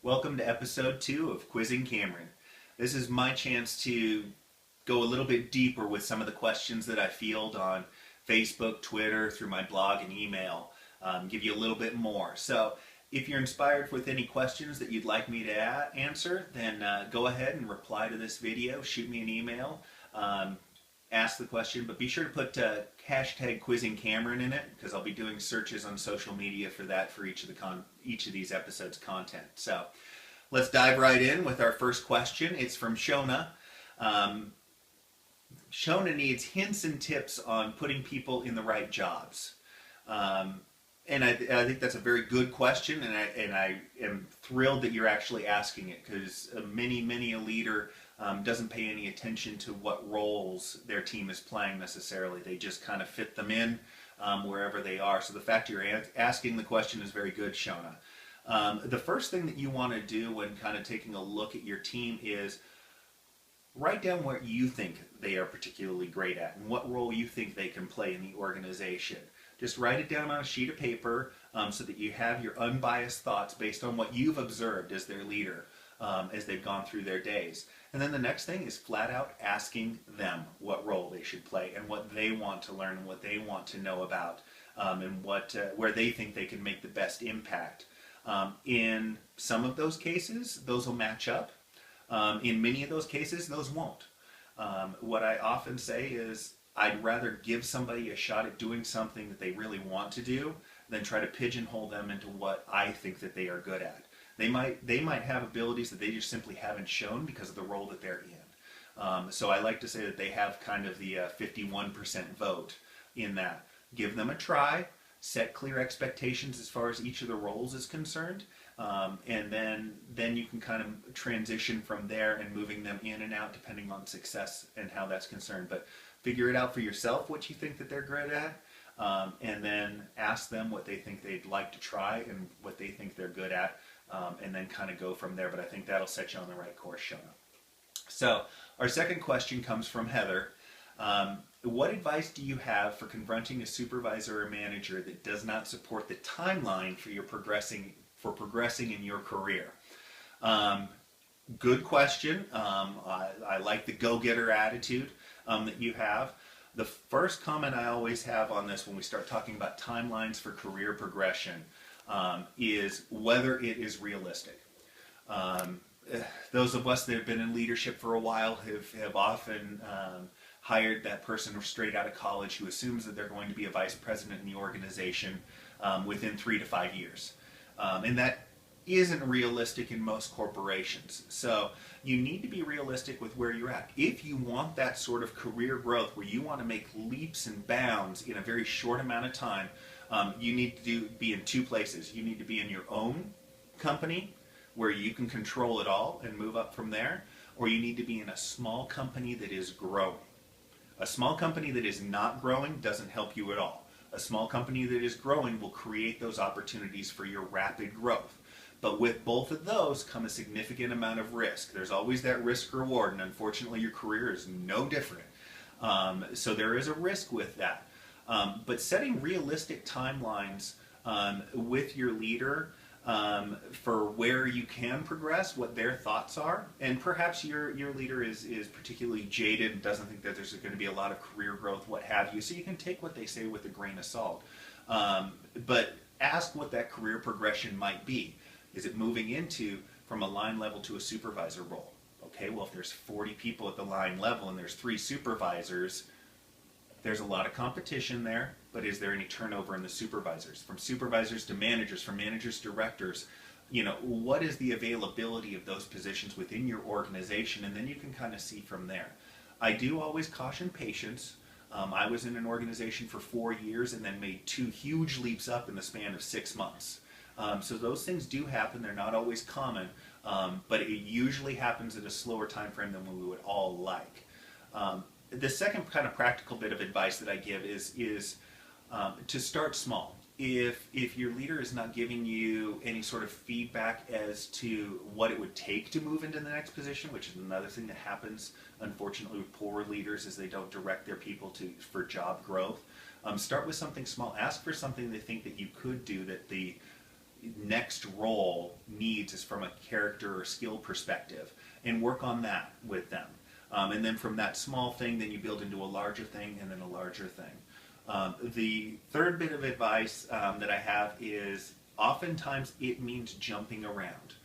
Welcome to episode 2 of Quizzing Cameron. This is my chance to go a little bit deeper with some of the questions that I field on Facebook, Twitter, through my blog and email, give you a little bit more. So if you're inspired with any questions that you'd like me to answer, then go ahead and reply to this video, shoot me an email, ask the question, but be sure to put hashtag Quizzing Cameron in it, because I'll be doing searches on social media for that for each of these episodes' content. So let's dive right in with our first question. It's from Shona. Shona needs hints and tips on putting people in the right jobs. And I think that's a very good question, and I am thrilled that you're actually asking it, because many a leader doesn't pay any attention to what roles their team is playing necessarily. They just kind of fit them in wherever they are. So the fact you're asking the question is very good, Shona. The first thing that you want to do when kind of taking a look at your team is write down what you think they are particularly great at and what role you think they can play in the organization. Just write it down on a sheet of paper so that you have your unbiased thoughts based on what you've observed as their leader as they've gone through their days. And then the next thing is flat out asking them what role they should play and what they want to learn and what they want to know about and where they think they can make the best impact. In some of those cases, those will match up. In many of those cases, those won't. What I often say is I'd rather give somebody a shot at doing something that they really want to do than try to pigeonhole them into what I think that they are good at. They might have abilities that they just simply haven't shown because of the role that they're in. So I like to say that they have kind of the 51% vote in that. Give them a try, set clear expectations as far as each of the roles is concerned, and then you can kind of transition from there and moving them in and out depending on success and how that's concerned. But figure it out for yourself what you think that they're great at, and then ask them what they think they'd like to try and what they think they're good at, and then kind of go from there. But I think that'll set you on the right course, Shona. So our second question comes from Heather. What advice do you have for confronting a supervisor or manager that does not support the timeline for progressing in your career? Good question. I like the go-getter attitude that you have. The first comment I always have on this when we start talking about timelines for career progression is whether it is realistic. Those of us that have been in leadership for a while have often hired that person straight out of college who assumes that they're going to be a vice president in the organization within 3 to 5 years. And that isn't realistic in most corporations. So you need to be realistic with where you're at. If you want that sort of career growth where you want to make leaps and bounds in a very short amount of time, you need to be in two places. You need to be in your own company where you can control it all and move up from there, or you need to be in a small company that is growing. A small company that is not growing doesn't help you at all. A small company that is growing will create those opportunities for your rapid growth. But with both of those come a significant amount of risk. There's always that risk reward, and unfortunately your career is no different. So there is a risk with that. But setting realistic timelines with your leader for where you can progress, what their thoughts are, and perhaps your leader is particularly jaded and doesn't think that there's going to be a lot of career growth, what have you, so you can take what they say with a grain of salt. But ask what that career progression might be. Is it moving from a line level to a supervisor role? Okay, well if there's 40 people at the line level and there's 3 supervisors, there's a lot of competition there, but is there any turnover in the supervisors? From supervisors to managers, from managers to directors, what is the availability of those positions within your organization? And then you can kind of see from there. I do always caution patience. I was in an organization for 4 years and then made 2 huge leaps up in the span of 6 months. So those things do happen. They're not always common, but it usually happens at a slower time frame than we would all like. The second kind of practical bit of advice that I give is to start small. If your leader is not giving you any sort of feedback as to what it would take to move into the next position, which is another thing that happens unfortunately with poor leaders, is they don't direct their people for job growth. Start with something small. Ask for something they think that you could do that the next role needs is from a character or skill perspective, and work on that with them. And then from that small thing, then you build into a larger thing and then a larger thing. The third bit of advice that I have is oftentimes it means jumping around.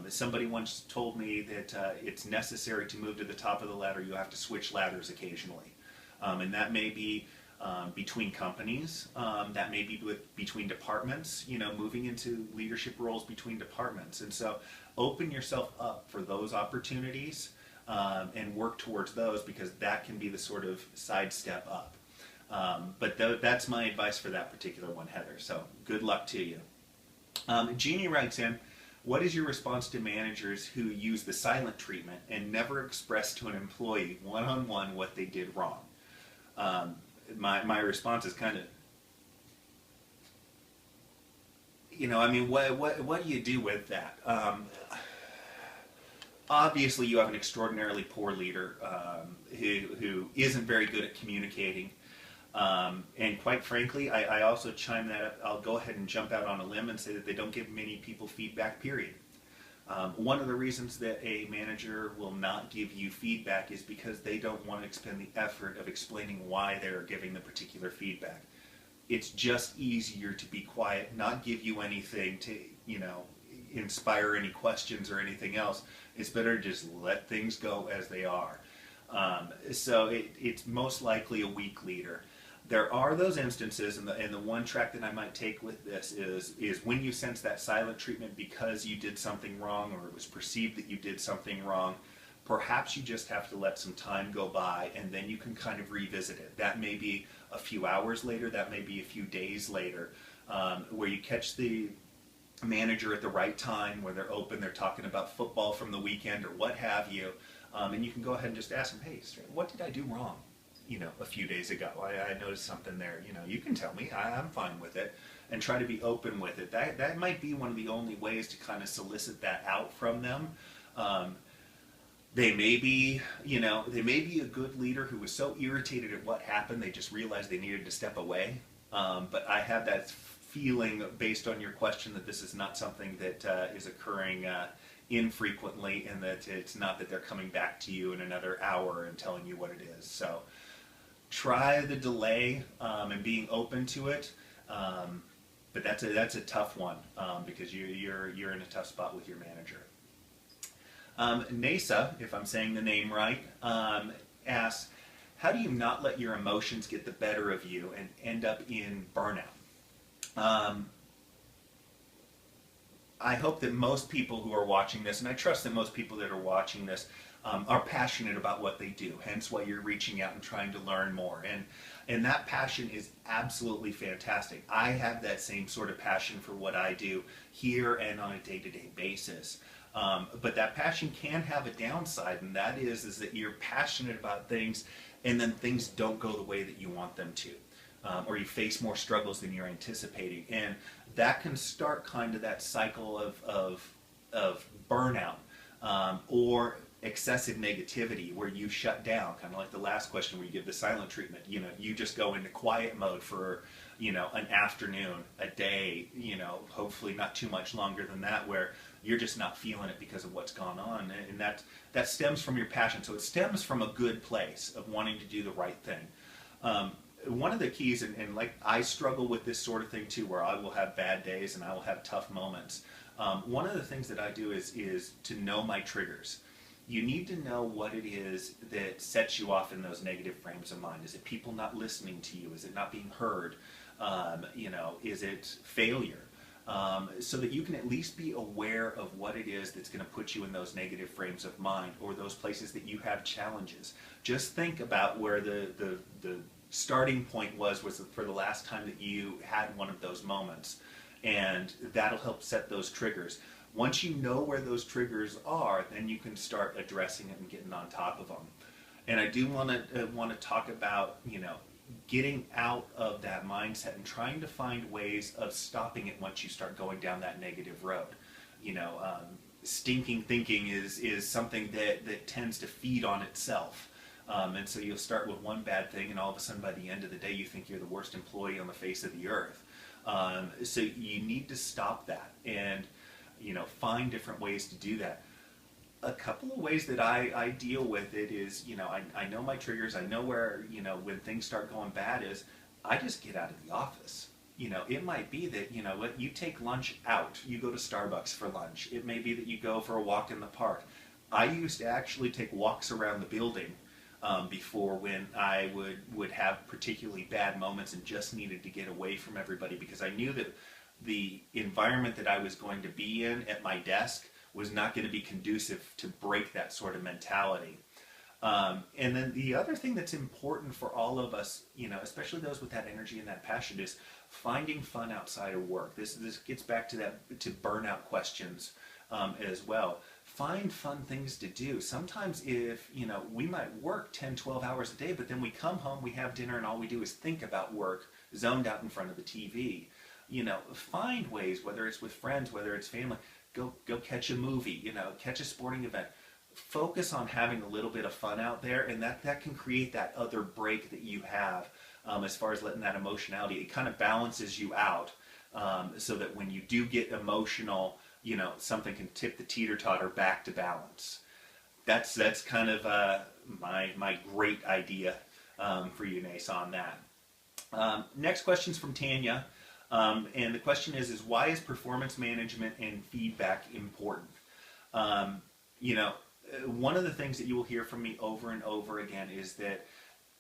Somebody once told me that it's necessary to move to the top of the ladder, you have to switch ladders occasionally. And that may be between companies, that may be between departments, moving into leadership roles between departments. And so open yourself up for those opportunities and work towards those, because that can be the sort of sidestep up. But that's my advice for that particular one, Heather. So good luck to you. Jeannie writes in, what is your response to managers who use the silent treatment and never express to an employee one-on-one what they did wrong? My response is kind of, what do you do with that? Obviously, you have an extraordinarily poor leader who isn't very good at communicating. And quite frankly, I also chime that up. I'll go ahead and jump out on a limb and say that they don't give many people feedback, period. One of the reasons that a manager will not give you feedback is because they don't want to expend the effort of explaining why they're giving the particular feedback. It's just easier to be quiet, not give you anything to, inspire any questions or anything else. It's better to just let things go as they are. So it's most likely a weak leader. There are those instances, and the one track that I might take with this is when you sense that silent treatment because you did something wrong, or it was perceived that you did something wrong, perhaps you just have to let some time go by, and then you can kind of revisit it. That may be a few hours later, that may be a few days later, where you catch the manager at the right time, where they're open, they're talking about football from the weekend or what have you, and you can go ahead and just ask them, hey, what did I do wrong? A few days ago, I noticed something there. You can tell me. I'm fine with it, and try to be open with it. That might be one of the only ways to kind of solicit that out from them. They may be a good leader who was so irritated at what happened they just realized they needed to step away. But I have that feeling, based on your question, that this is not something that is occurring infrequently, and that it's not that they're coming back to you in another hour and telling you what it is. So try the delay and being open to it, but that's a tough one because you're in a tough spot with your manager. Nasa, if I'm saying the name right, asks, how do you not let your emotions get the better of you and end up in burnout? I hope that most people who are watching this, and I trust that most people that are watching this, are passionate about what they do, hence why you're reaching out and trying to learn more. And that passion is absolutely fantastic. I have that same sort of passion for what I do here and on a day-to-day basis. But that passion can have a downside, and that is that you're passionate about things and then things don't go the way that you want them to. Or you face more struggles than you're anticipating. And that can start kind of that cycle of burnout or excessive negativity, where you shut down, kind of like the last question where you give the silent treatment. You just go into quiet mode for an afternoon, a day, hopefully not too much longer than that, where you're just not feeling it because of what's gone on. And that stems from your passion. So it stems from a good place of wanting to do the right thing. One of the keys, and like I struggle with this sort of thing too, where I will have bad days and I will have tough moments. One of the things that I do is to know my triggers. You need to know what it is that sets you off in those negative frames of mind. Is it people not listening to you? Is it not being heard? Is it failure? So that you can at least be aware of what it is that's going to put you in those negative frames of mind, or those places that you have challenges. Just think about where the starting point was for the last time that you had one of those moments, and that'll help set those triggers. Once you know where those triggers are, then you can start addressing it and getting on top of them. And I do want to talk about getting out of that mindset and trying to find ways of stopping it once you start going down that negative road. Stinking thinking is something that tends to feed on itself. And so you'll start with one bad thing, and all of a sudden by the end of the day you think you're the worst employee on the face of the earth. So you need to stop that and, find different ways to do that. A couple of ways that I deal with it is, I know my triggers. I know where, when things start going bad is I just get out of the office. It might be that, what, you take lunch out. You go to Starbucks for lunch. It may be that you go for a walk in the park. I used to actually take walks around the building before, when I would have particularly bad moments and just needed to get away from everybody, because I knew that the environment that I was going to be in at my desk was not going to be conducive to break that sort of mentality. And then the other thing that's important for all of us, especially those with that energy and that passion, is finding fun outside of work. This gets back to burnout questions as well. Find fun things to do. Sometimes if, we might work 10, 12 hours a day, but then we come home, we have dinner, and all we do is think about work, zoned out in front of the TV. Find ways, whether it's with friends, whether it's family, go catch a movie, catch a sporting event. Focus on having a little bit of fun out there, and that can create that other break that you have as far as letting that emotionality, it kind of balances you out so that when you do get emotional, something can tip the teeter-totter back to balance. That's kind of my great idea for you, Nace, on that. Next question's from Tanya. And the question is why is performance management and feedback important? One of the things that you will hear from me over and over again is that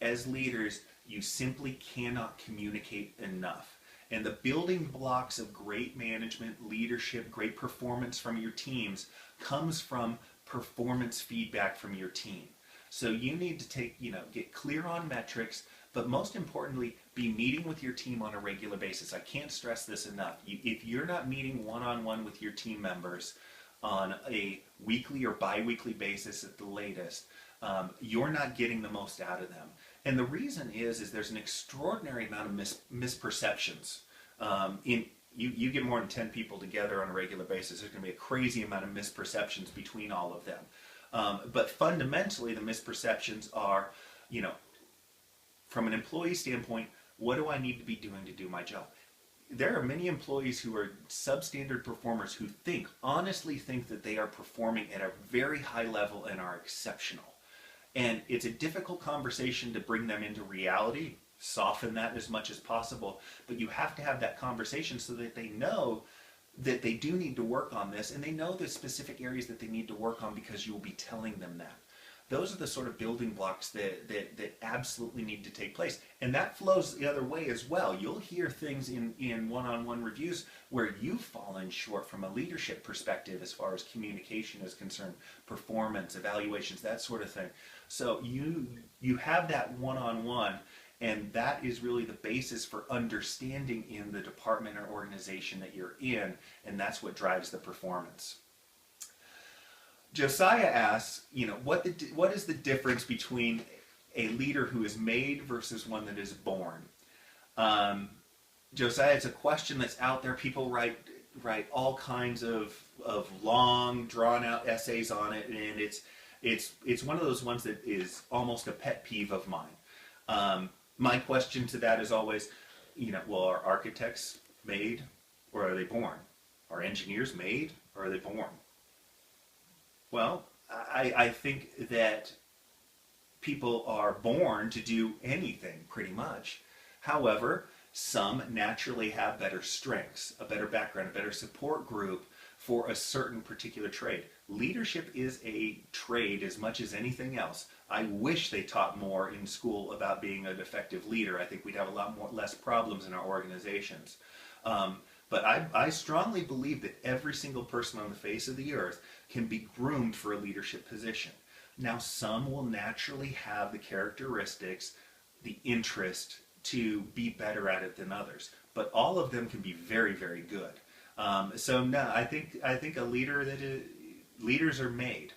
as leaders, you simply cannot communicate enough. And the building blocks of great management, leadership, great performance from your teams comes from performance feedback from your team. So you need to get clear on metrics, but most importantly, be meeting with your team on a regular basis. I can't stress this enough. If you're not meeting one-on-one with your team members on a weekly or bi-weekly basis at the latest, you're not getting the most out of them. And the reason is there's an extraordinary amount of misperceptions. You get more than 10 people together on a regular basis, there's going to be a crazy amount of misperceptions between all of them. But fundamentally, the misperceptions are, from an employee standpoint, what do I need to be doing to do my job? There are many employees who are substandard performers who honestly think that they are performing at a very high level and are exceptional. And it's a difficult conversation to bring them into reality, soften that as much as possible, but you have to have that conversation so that they know that they do need to work on this, and they know the specific areas that they need to work on because you will be telling them that. Those are the sort of building blocks that absolutely need to take place. And that flows the other way as well. You'll hear things in one-on-one reviews where you've fallen short from a leadership perspective as far as communication is concerned, performance, evaluations, that sort of thing. So you have that one-on-one, and that is really the basis for understanding in the department or organization that you're in, and that's what drives the performance. Josiah asks, what is the difference between a leader who is made versus one that is born? Josiah, it's a question that's out there. People write all kinds of long, drawn-out essays on it, and it's one of those ones that is almost a pet peeve of mine. My question to that is always, well, are architects made or are they born? Are engineers made or are they born? Well, I think that people are born to do anything, pretty much. However, some naturally have better strengths, a better background, a better support group for a certain particular trade. Leadership is a trade as much as anything else. I wish they taught more in school about being an effective leader. I think we'd have a lot less problems in our organizations. But I strongly believe that every single person on the face of the earth can be groomed for a leadership position. Now, some will naturally have the characteristics, the interest to be better at it than others, but all of them can be very, very good. So no, I think a leader leaders are made.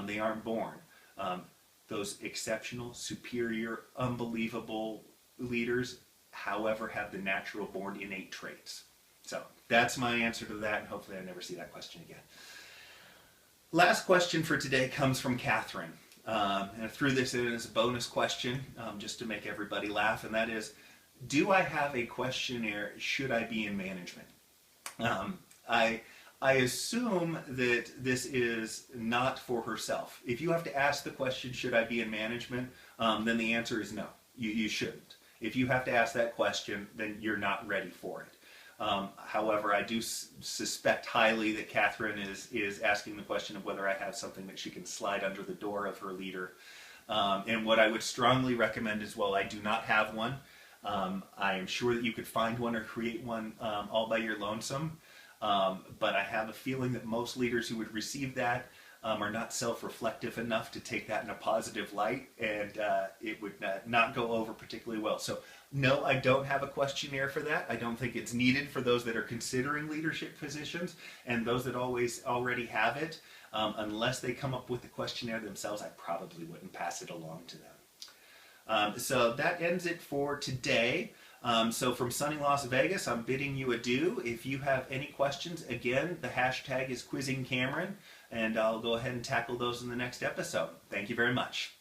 They aren't born. Those exceptional, superior, unbelievable leaders, however, have the natural born innate traits. So that's my answer to that, and hopefully I never see that question again. Last question for today comes from Catherine. And I threw this in as a bonus question just to make everybody laugh, and that is, Do I have a questionnaire? Should I be in management? Um, I I assume that this is not for herself. If you have to ask the question, should I be in management? Then the answer is no. You shouldn't. If you have to ask that question, then you're not ready for it. However, I do suspect highly that Catherine is asking the question of whether I have something that she can slide under the door of her leader. And what I would strongly recommend is, well, I do not have one. I am sure that you could find one or create one all by your lonesome. But I have a feeling that most leaders who would receive that are not self-reflective enough to take that in a positive light, and it would not go over particularly well. So, no, I don't have a questionnaire for that. I don't think it's needed for those that are considering leadership positions, and those that already have it. Unless they come up with the questionnaire themselves, I probably wouldn't pass it along to them. So that ends it for today. So from sunny Las Vegas, I'm bidding you adieu. If you have any questions, again, the hashtag is quizzingcameron, and I'll go ahead and tackle those in the next episode. Thank you very much.